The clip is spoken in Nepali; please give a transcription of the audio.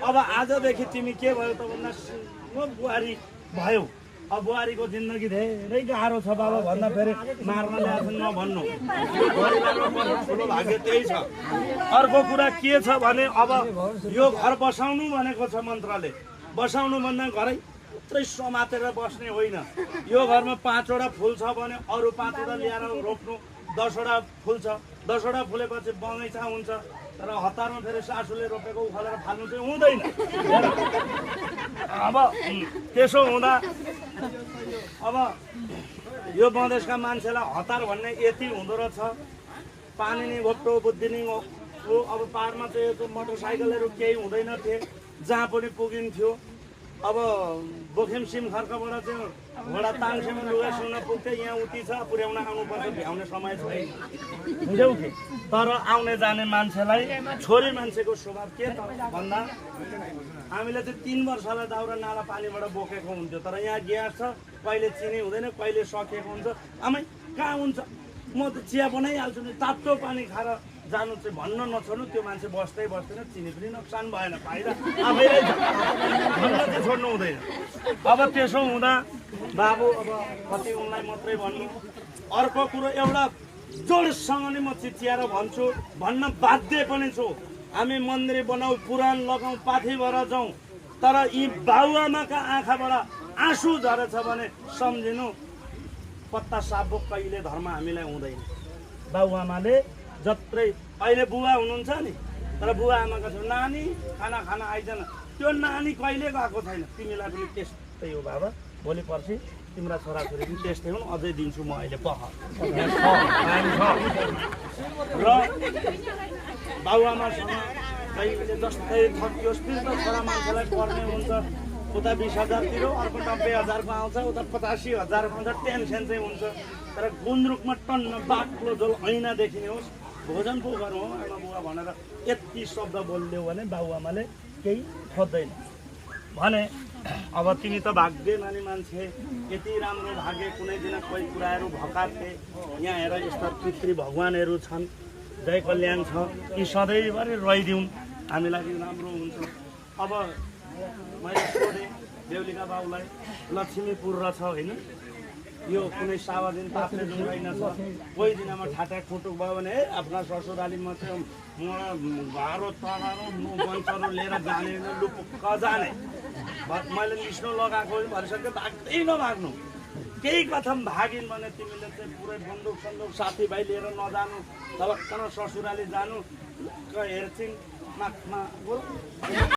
अब आजदेखि तिमी के भयो त भन्दा बुहारी भयो। अब बुहारीको जिन्दगी धेरै गाह्रो छ बाबा भन्दा फेरि मार्न ल्याएको नभन्नु। ठुलो भाग्य त्यही छ। अर्को कुरा के छ भने अब यो घर बसाउनु भनेको छ मन्त्रले। बसाउनु भन्दा घरै मात्रै समातेर बस्ने होइन। यो घरमा 5 वटा फुल छ भने अरू 5 वटा ल्याएर रोप्नु। 10 वटा फुल छ, 10 वटा फुलेपछि बगैँचा हुन्छ। तर हतारमा फेरि सासूले रोपेको उखालेर फाल्नु चाहिँ हुँदैन। अब त्यसो हुँदा अब यो मधेसका मान्छेलाई हतार भन्ने यति हुँदो रहेछ। पानी नि घोप्टो बुद्धि नि हो। अब पाहाडमा चाहिँ यो मोटरसाइकलहरू केही हुँदैन थिए, जहाँ पनि पुगिन्थ्यो। अब बोखेम सिम खर्कबाट चाहिँ घोडा ताङसेमा लुगा सुन्न पुग्थ्यो। यहाँ उति छ, पुर्याउन आउनुपर्छ, भ्याउने समय छैन, बुझ्यौ कि। तर आउने जाने मान्छेलाई छोरी मान्छेको स्वभाव के त भन्दा हामीले चाहिँ 3 वर्षलाई दाउरा नाला पानीबाट बोकेको हुन्थ्यो। तर यहाँ ग्यास छ, कहिले चिनी हुँदैन, कहिले सकिएको हुन्छ। आमै कहाँ हुन्छ, म त चिया बनाइहाल्छु नि, तातो पानी खाएर जानु चाहिँ भन्न नछोड्नु। त्यो मान्छे बस्दै बस्दैन, चिनी पनि नोक्सान भएन, फाइदा आफैलाई छ, भन्न चाहिँ छोड्नु हुँदैन। अब त्यसो हुँदा बाबु अब कति उनलाई मात्रै भन्नु। अर्को कुरो एउटा जोडसँग नि म चिच्याएर भन्छु, भन्न बाध्य पनि छु। हामी मन्दिर बनाऊ, पुराण लगाउँ, पाथी भएर जाउँ, तर यी बाबुआमाका आँखाबाट आँसु झरेछ भने सम्झिनु पत्ता साबुक कहिले धर्म हामीलाई हुँदैन। बाबुआमाले जत्रै अहिले बुवा हुनुहुन्छ नि, तर बुवा आमाका छेउ नानी खाना खाना आइजन, त्यो नानी कहिले गएको छैन। तिमीलाई पनि त्यस्तै हो बाबा, भोलि पर्सि तिम्रा छोराछोरी पनि त्यस्तै हुन्। अझै दिन्छु म अहिले पख र बाबुआमासँग कहिले जस्तै थकियोस् फेरि त छोरा मान्छेलाई पर्ने हुन्छ। उता 20,000 तिरो, अर्को 90,000को आउँछ, उता 85,000को आउँछ, टेन्सन चाहिँ हुन्छ। तर गुन्द्रुकमा टन्न बाक्लो झोल ऐना देखिने होस्, भोजन पो गरौँ हो आमा बुवा भनेर यति शब्द बोलिदियो भने बाबुआमाले केही खोज्दैन भने। अब तिमी त भाग्यमानी मान्छे, यति राम्रो भाग्य, कुनै दिन कोही कुराहरू भकाथे। यहाँ हेर यस्ता पितृ भगवानहरू छन्, जय कल्याण छ, यी सधैँभरि रहिदिउन्, हामीलाई राम्रो हुन्छ। अब मैले सोधेँ बेहुलीका बाउलाई, लक्ष्मीपुर रहेछ होइन, यो कुनै सावादिन ताप्ने जुङ्गाइन छ, कोही दिनमा ठाटा खुटुक भयो भने आफ्ना ससुरालीमा चाहिँ मलाई घारो तगारो वंशहरू लिएर जाने लुपुक्क जाने। मैले निस्नु लगाएको भनिसक्यो, भाग्दै नभाग्नु। केही कथम भागिन् भने तिमीले चाहिँ पुरै बन्दुक सन्दुक साथीभाइ लिएर नजानु, तब ससुराली जानु, हेर्छिन् नाकमा